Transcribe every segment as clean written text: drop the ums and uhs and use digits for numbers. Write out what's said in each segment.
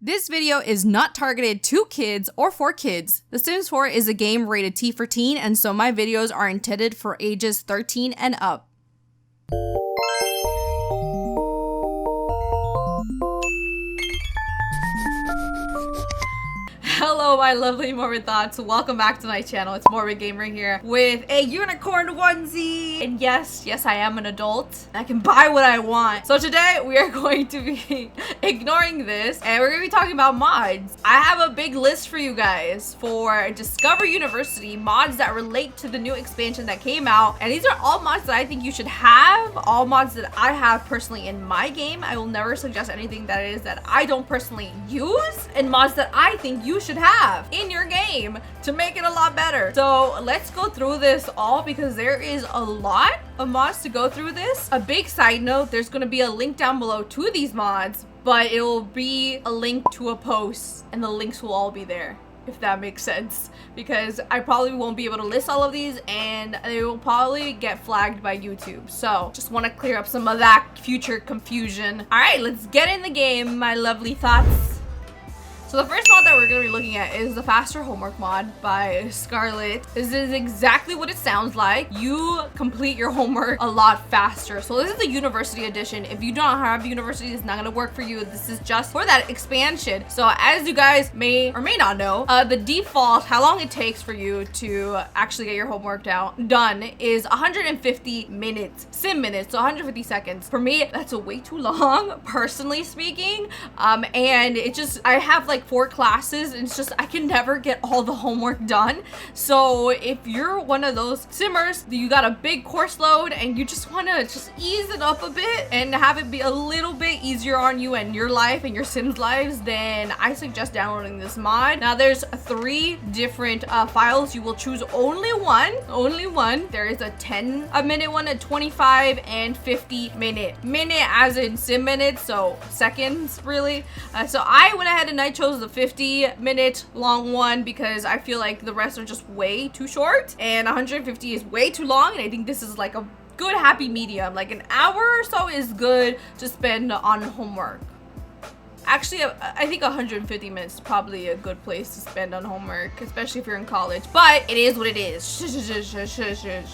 This video is not targeted to kids or for kids. The Sims 4 is a game rated T for teen, and so my videos are intended for ages 13 and up. Hello my lovely Morbid Thoughts, welcome back to my channel. It's Morbid Gamer here with a unicorn onesie. And yes, I am an adult. I can buy what I want. So today we are going to be ignoring this and we're going to be talking about mods. I have a big list for you guys for Discover University, mods that relate to the new expansion that came out. And these are all mods that I think you should have, all mods that I have personally in my game. I will never suggest anything that I don't personally use, and mods that I think you should have in your game to make it a lot better. So let's go through this all because there is a lot of mods to go through this. A big side note, there's going to be a link down below to these mods, but it will be a link to a post and the links will all be there, if that makes sense, because I probably won't be able to list all of these and they will probably get flagged by YouTube. So just want to clear up some of that future confusion. All right, let's get in the game, my lovely thoughts. So the first mod that we're going to be looking at is the Faster Homework mod by Scarlet. This is exactly what it sounds like. You complete your homework a lot faster. So this is the University Edition. If you don't have University, it's not going to work for you. This is just for that expansion. So as you guys may or may not know, the default, how long it takes for you to actually get your homework done is 150 minutes, sim minutes, so 150 seconds. For me, that's way too long, personally speaking. And it just, I have like 4 classes and it's just I can never get all the homework done. So if you're one of those simmers, you got a big course load and you just want to just ease it up a bit and have it be a little bit easier on you and your life and your Sims lives, then I suggest downloading this mod. Now there's 3 different files. You will choose only one. There is a 10-minute one, a 25 and 50 minute as in sim minutes, so seconds really. So I went ahead and I chose the 50-minute long one because I feel like the rest are just way too short and 150 is way too long, and I think this is like a good happy medium. Like an hour or so is good to spend on homework. Actually, I think 150 minutes is probably a good place to spend on homework, especially if you're in college, but it is what it is.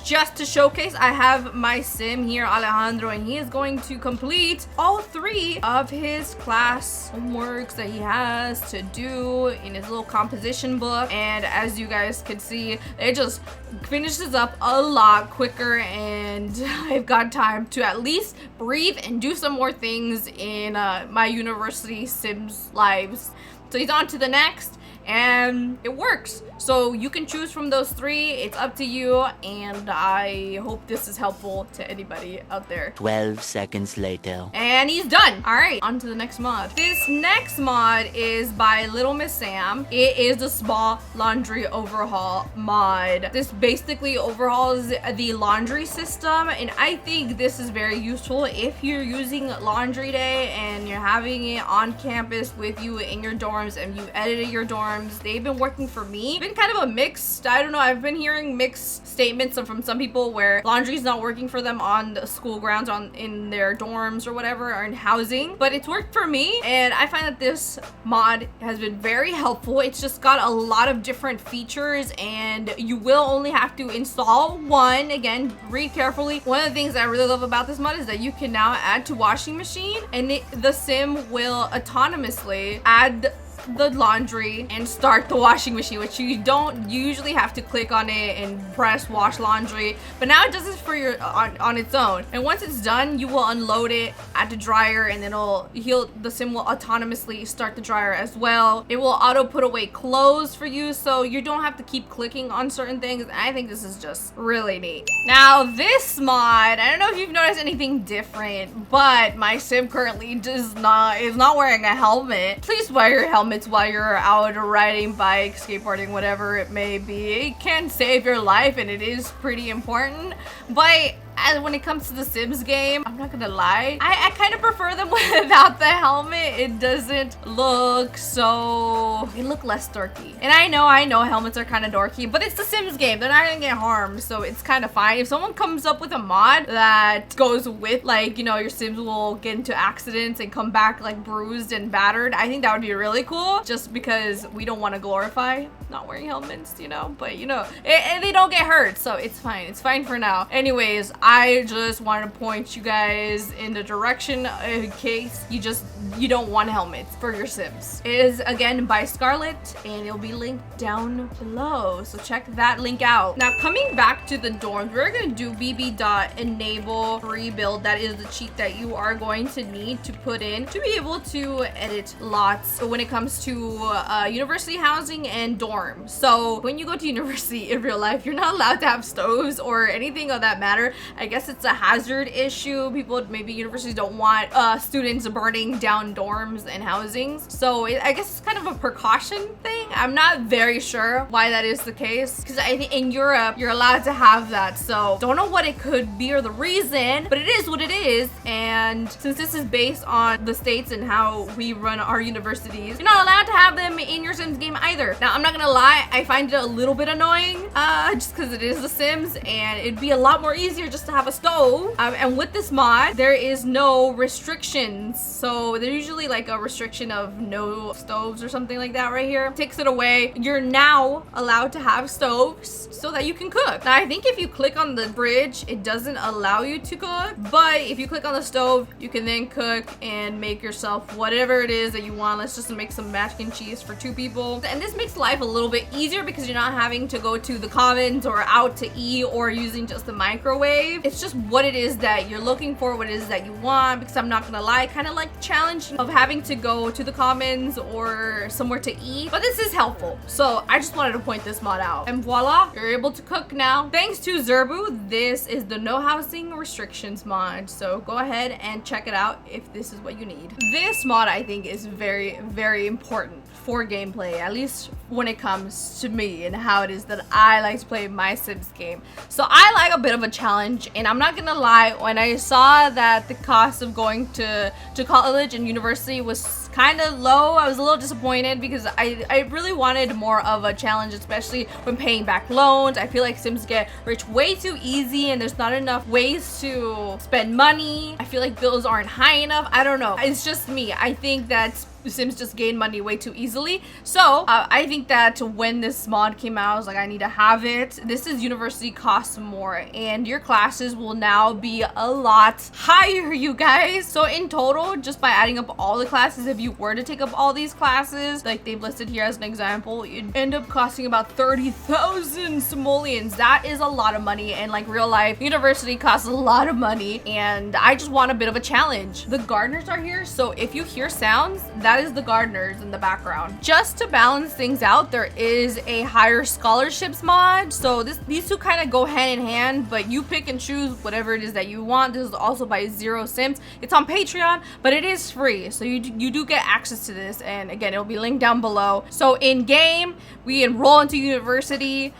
Just to showcase, I have my sim here, Alejandro, and he is going to complete all 3 of his class homeworks that he has to do in his little composition book. And as you guys can see, it just finishes up a lot quicker and I've got time to at least breathe and do some more things in my university Sims lives. So he's on to the next and it works. So you can choose from those 3. It's up to you, and I hope this is helpful to anybody out there. 12 seconds later. And he's done. All right, on to the next mod. This next mod is by Little Miss Sam. It is the Spa Laundry Overhaul mod. This basically overhauls the laundry system, and I think this is very useful if you're using laundry day and you're having it on campus with you in your dorms and you edited your dorms. They've been working for me. Been kind of a mixed, I don't know, I've been hearing mixed statements from some people where laundry is not working for them on the school grounds, in their dorms or whatever, or in housing, but it's worked for me, and I find that this mod has been very helpful. It's just got a lot of different features and you will only have to install one. Again, read carefully. One of the things I really love about this mod is that you can now add to washing machine, and the sim will autonomously add the laundry and start the washing machine, which you don't usually have to click on it and press wash laundry, but now it does this for your on its own. And once it's done, you will unload it at the dryer, and then the sim will autonomously start the dryer as well. It will auto put away clothes for you, so you don't have to keep clicking on certain things. I think this is just really neat. Now this mod, I don't know if you've noticed anything different, but my sim currently is not wearing a helmet. Please wear your helmet while you're out riding bike, skateboarding, whatever it may be. It can save your life and it is pretty important, but And when it comes to the Sims game, I'm not gonna lie, I kind of prefer them without the helmet. It doesn't look so... They look less dorky. And I know helmets are kind of dorky, but it's the Sims game. They're not gonna get harmed, so it's kind of fine. If someone comes up with a mod that goes with, like, you know, your Sims will get into accidents and come back like bruised and battered, I think that would be really cool, just because we don't want to glorify not wearing helmets, you know, but you know, and they don't get hurt, so it's fine for now. Anyways, I just wanted to point you guys in the direction in case you don't want helmets for your Sims. It is again by Scarlet, and it'll be linked down below, so check that link out. Now coming back to the dorms, we're gonna do bb.enable rebuild. That is the cheat that you are going to need to put in to be able to edit lots when it comes to university housing and dorms. So when you go to university in real life, you're not allowed to have stoves or anything of that matter. I guess it's a hazard issue. People, maybe universities don't want students burning down dorms and housings. So I guess it's kind of a precaution thing. I'm not very sure why that is the case, because I think in Europe you're allowed to have that. So don't know what it could be or the reason, but it is what it is. And since this is based on the states and how we run our universities, you're not allowed to have them in your Sims game either. Now I'm not gonna lie, I find it a little bit annoying just because it is The Sims, and it'd be a lot more easier just to have a stove. And with this mod, there is no restrictions. So there's usually like a restriction of no stoves or something like that right here. Takes it away. You're now allowed to have stoves so that you can cook. Now I think if you click on the fridge, it doesn't allow you to cook, but if you click on the stove, you can then cook and make yourself whatever it is that you want. Let's just make some mac and cheese for 2 people. And this makes life a little bit easier because you're not having to go to the commons or out to eat or using just the microwave. It's just what it is that you're looking for, what it is that you want, because I'm not gonna lie, kind of like the challenge of having to go to the commons or somewhere to eat, but this is helpful. So I just wanted to point this mod out, and voila, you're able to cook now. Thanks to Zerbu, this is the no housing restrictions mod, so go ahead and check it out if this is what you need. This mod I think is very, very important for gameplay, at least when it comes to me and how it is that I like to play my Sims game. So I like a bit of a challenge, and I'm not gonna lie, when I saw that the cost of going to college and university was kind of low, I was a little disappointed because I really wanted more of a challenge, especially when paying back loans. I feel like Sims get rich way too easy and there's not enough ways to spend money. I feel like bills aren't high enough. I don't know. It's just me. I think that Sims just gain money way too easily. So I think that when this mod came out, I was like, I need to have it. This is university costs more, and your classes will now be a lot higher, you guys. So in total, just by adding up all the classes, if you were to take up all these classes, like they've listed here as an example, you'd end up costing about 30,000 simoleons. That is a lot of money, and like real life, university costs a lot of money, and I just want a bit of a challenge. The gardeners are here, so if you hear sounds, that is the gardeners in the background. Just to balance things out, there is a higher scholarships mod. So these two kind of go hand in hand, but you pick and choose whatever it is that you want. This is also by Zero Sims. It's on Patreon, but it is free, so you do get access to this, and again, it'll be linked down below. So in game, we enroll into university.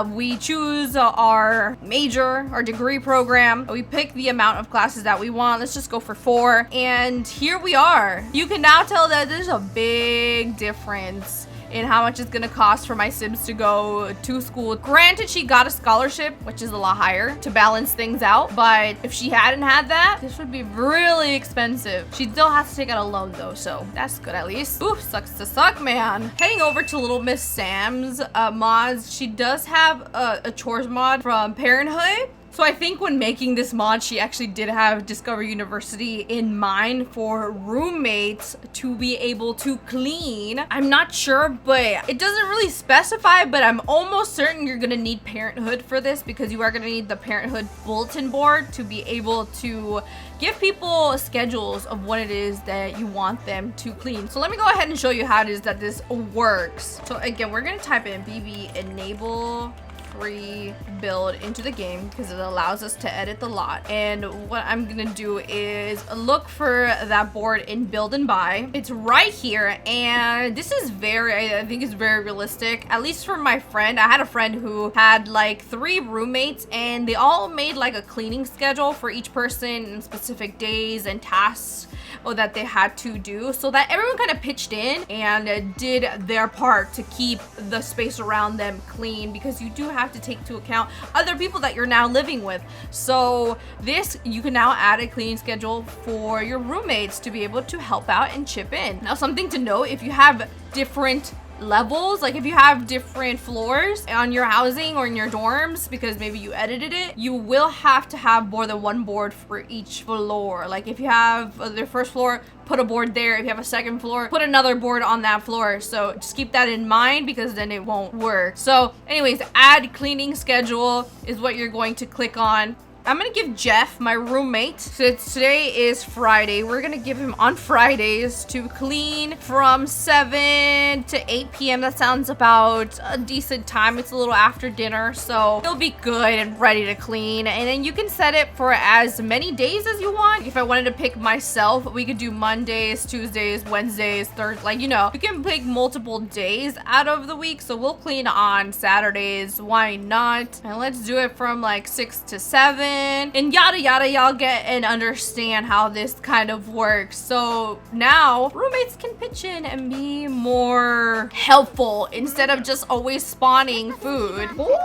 We choose our major, our degree program. We pick the amount of classes that we want. Let's just go for 4. And here we are. You can now tell that there's a big difference in how much it's gonna cost for my Sims to go to school. Granted, she got a scholarship, which is a lot higher to balance things out, but if she hadn't had that, this would be really expensive. She still has to take out a loan though, so that's good at least. Ooh, sucks to suck, man. Heading over to Little Miss Sam's mods, she does have a chores mod from Parenthood. So I think when making this mod, she actually did have Discover University in mind for roommates to be able to clean. I'm not sure, but it doesn't really specify, but I'm almost certain you're gonna need Parenthood for this, because you are gonna need the Parenthood bulletin board to be able to give people schedules of what it is that you want them to clean. So let me go ahead and show you how it is that this works. So again, we're gonna type in bb enable free build into the game because it allows us to edit the lot. And what I'm gonna do is look for that board in build and buy. It's right here, and this is I think it's very realistic, at least for my friend. I had a friend who had like 3 roommates, and they all made like a cleaning schedule for each person in specific days and tasks that they had to do, so that everyone kind of pitched in and did their part to keep the space around them clean, because you do have to take into account other people that you're now living with. So this, you can now add a cleaning schedule for your roommates to be able to help out and chip in. Now, something to note, if you have different levels, like if you have different floors on your housing or in your dorms, because maybe you edited it, you will have to have more than one board for each floor. Like if you have the first floor, put a board there. If you have a second floor, put another board on that floor. So just keep that in mind, because then it won't work. So anyways, add cleaning schedule is what you're going to click on. I'm gonna give Jeff, my roommate, since today is Friday, we're gonna give him on Fridays to clean from 7 to 8 p.m. That sounds about a decent time. It's a little after dinner, so he'll be good and ready to clean. And then you can set it for as many days as you want. If I wanted to pick myself, we could do Mondays, Tuesdays, Wednesdays, Thursdays, like, you know, you can pick multiple days out of the week. So we'll clean on Saturdays, why not? And let's do it from like 6 to 7. And yada yada, y'all get and understand how this kind of works. So now roommates can pitch in and be more helpful instead of just always spawning food. Ooh,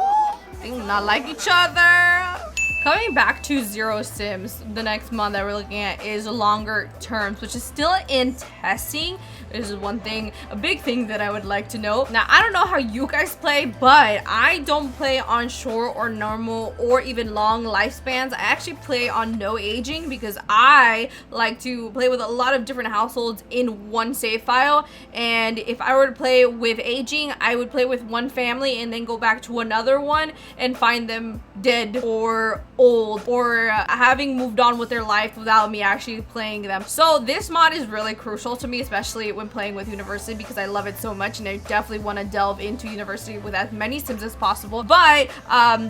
they do not like each other. Coming back to Zero Sims, the next month that we're looking at is longer terms, which is still in testing. This is one thing, a big thing that I would like to know. Now, I don't know how you guys play, but I don't play on short or normal or even long lifespans. I actually play on no aging because I like to play with a lot of different households in one save file. And if I were to play with aging, I would play with one family and then go back to another one and find them dead or old or having moved on with their life without me actually playing them. So this mod is really crucial to me, especially when playing with University, because I love it so much and I definitely want to delve into University with as many Sims as possible. But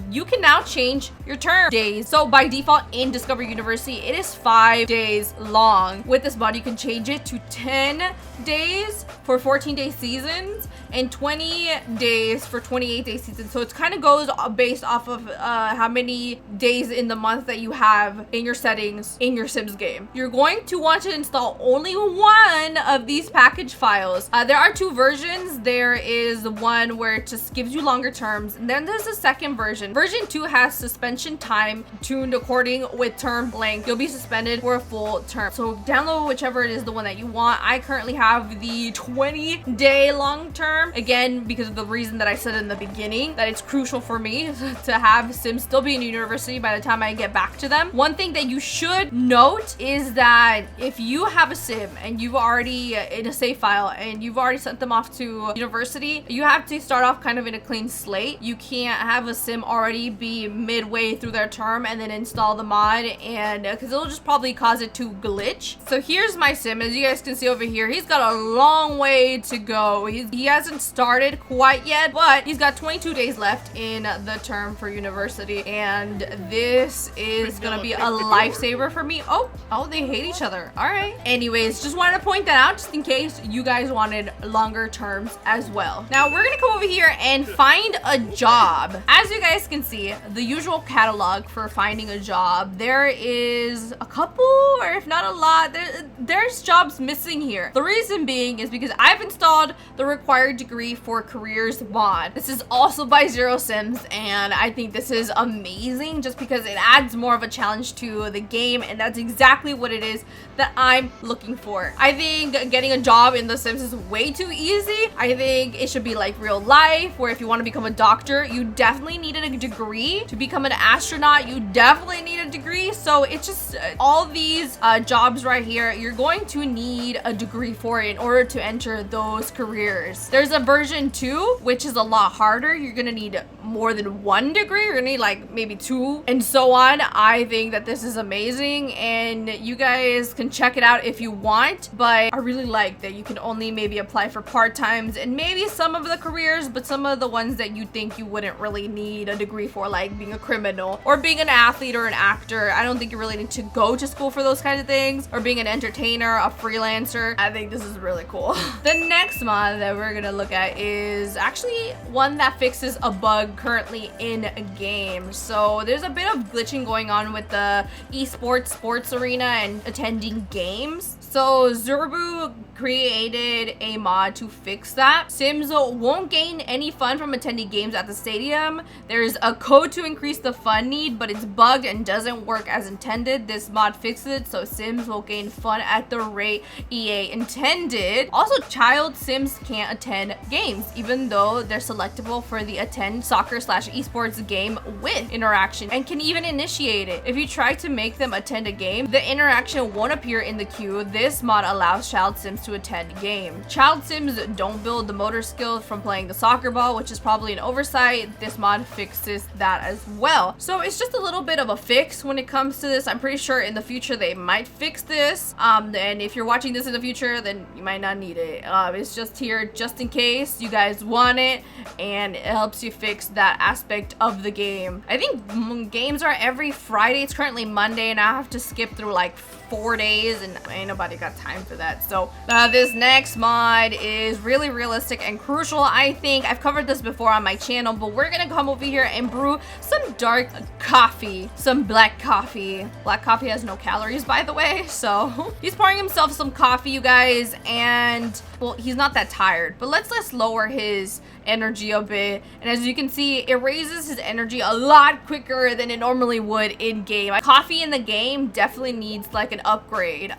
you can now change your term days. So by default in Discover University, it is 5 days long. With this mod, you can change it to 10 days for 14-day seasons and 20 days for 28-day seasons. So it kind of goes based off of how many days in the month that you have in your settings in your Sims game. You're going to want to install only one of these package files. There are 2 versions. There is the one where it just gives you longer terms, and then there's a second version. Version 2 has suspension time tuned according with term length. You'll be suspended for a full term. So download whichever it is, the one that you want. I currently have the 20-day long term, again because of the reason that I said in the beginning that it's crucial for me to have Sims still be in University by the time I get back to them. One thing that you should note is that if you have a Sim and you've already in a save file and you've already sent them off to University, you have to start off kind of in a clean slate. You can't have a Sim already be midway through their term and then install the mod, and because it'll just probably cause it to glitch. So here's my Sim. As you guys can see over here, he's got a long way to go. He hasn't started quite yet, but he's got 22 days left in the term for University, and this is gonna be a lifesaver for me. Oh, they hate each other. All right. Anyways, just wanted to point that out just in case you guys wanted longer terms as well. Now we're gonna come over here and find a job. As you guys can see, the usual catalog for finding a job, there is a couple, or if not a lot, there's jobs missing here. The reason being is because I've installed the required degree for careers mod. This is also by Zero Sims, and I think this is amazing just because it adds more of a challenge to the game, and that's exactly what it is that I'm looking for. I think getting a job in The Sims is way too easy. I think it should be like real life, where if you want to become a doctor, you definitely need a degree. To become an astronaut, you definitely need a degree. So it's just all these jobs right here, you're going to need a degree for it in order to enter those careers. There's a version 2, which is a lot harder. You're gonna need more than 1 degree. You're gonna need like maybe 2 and so on. I think that this is amazing, and you guys can check it out if you want, but I really like that you can only maybe apply for part-times and maybe some of the careers, but some of the ones that you think you wouldn't really need a degree for, like being a criminal or being an athlete or an actor. I don't think you really need to go to school for those kinds of things, or being an entertainer, a freelancer. I think this is really cool. The next mod that we're gonna look at is actually one that fixes a bug currently in a game. So there's a bit of glitching going on with the esports sports arena and attending games. So Zurbu created a mod to fix that. Sims won't gain any fun from attending games at the stadium. There's a code to increase the fun need, but it's bugged and doesn't work as intended. This mod fixes it so Sims will gain fun at the rate EA intended. Also, child Sims can't attend games, even though they're selectable for the attend soccer/esports game with interaction, and can even initiate it. If you try to make them attend a game, the interaction won't appear in the queue. This mod allows child Sims to attend a game. Child Sims don't build the motor skills from playing the soccer ball, which is probably an oversight. This mod fixes that as well. So it's just a little bit of a fix when it comes to this. I'm pretty sure in the future they might fix this. And if you're watching this in the future, then you might not need it. It's just here just in case you guys want it, and it helps you fix that aspect of the game. I think games are every Friday. It's currently Monday, and I have to skip through like 4 days, and ain't nobody got time for that. So this next mod is really realistic and crucial. I think I've covered this before on my channel, but we're gonna come over here and brew some dark coffee, some black coffee. Black coffee has no calories, by the way. So he's pouring himself some coffee, you guys, and well, he's not that tired, but let's lower his energy a bit. And as you can see, it raises his energy a lot quicker than it normally would in game. Coffee in the game definitely needs like an upgrade.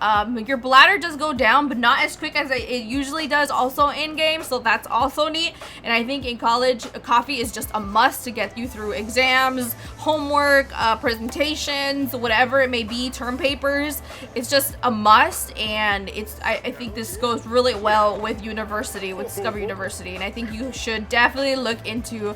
Your bladder does go down, but not as quick as it usually does also in game, so that's also neat. And I think in college, coffee is just a must to get you through exams, homework, presentations, whatever it may be, term papers. It's just a must, and I think this goes really well with university, with Discover University, and I think you should definitely look into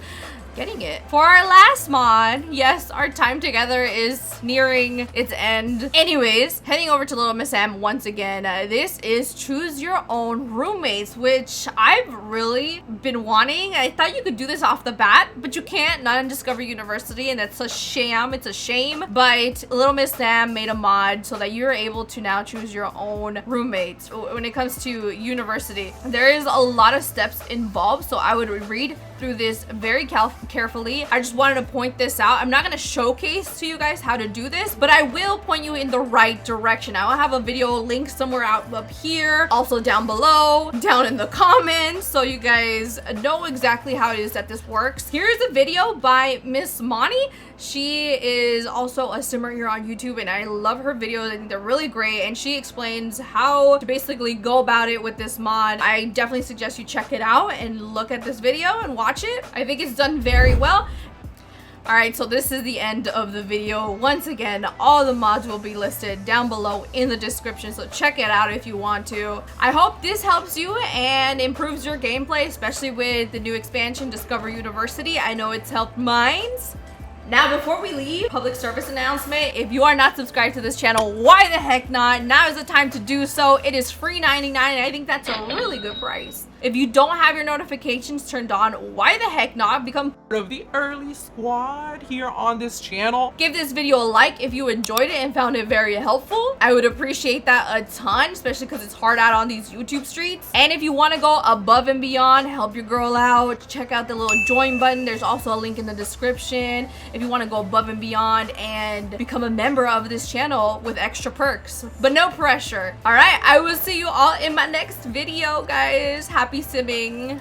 getting it. For our last mod, yes, our time together is nearing its end. Anyways, heading over to Little Miss M once again. This is choose your own roommates, which I've really been wanting. I thought you could do this off the bat, but you can't, not in Discover University, and that's a sham. It's a shame. But Little Miss Sam made a mod so that you're able to now choose your own roommates. When it comes to university, there is a lot of steps involved, so I would read through this very carefully. I just wanted to point this out. I'm not going to showcase to you guys how to do this, but I will point you in the right direction. I will have a video link somewhere up here, also down below, down in the comments, so you guys know exactly how it is that this works. Here's a video by Miss Monty. She is also a simmer here on YouTube, and I love her videos. I think they're really great, and she explains how to basically go about it with this mod. I definitely suggest you check it out and look at this video and watch it. I think it's done very well. Alright, so this is the end of the video. Once again, all the mods will be listed down below in the description, so check it out if you want to. I hope this helps you and improves your gameplay, especially with the new expansion, Discover University. I know it's helped mine. Now, before we leave, public service announcement. If you are not subscribed to this channel, why the heck not? Now is the time to do so. It is free $99, and I think that's a really good price. If you don't have your notifications turned on, why the heck not? Become part of the early squad here on this channel. Give this video a like if you enjoyed it and found it very helpful. I would appreciate that a ton, especially because it's hard out on these YouTube streets. And if you want to go above and beyond, help your girl out, check out the little join button. There's also a link in the description if you want to go above and beyond and become a member of this channel with extra perks, but no pressure. All right, I will see you all in my next video, guys. Happy simming.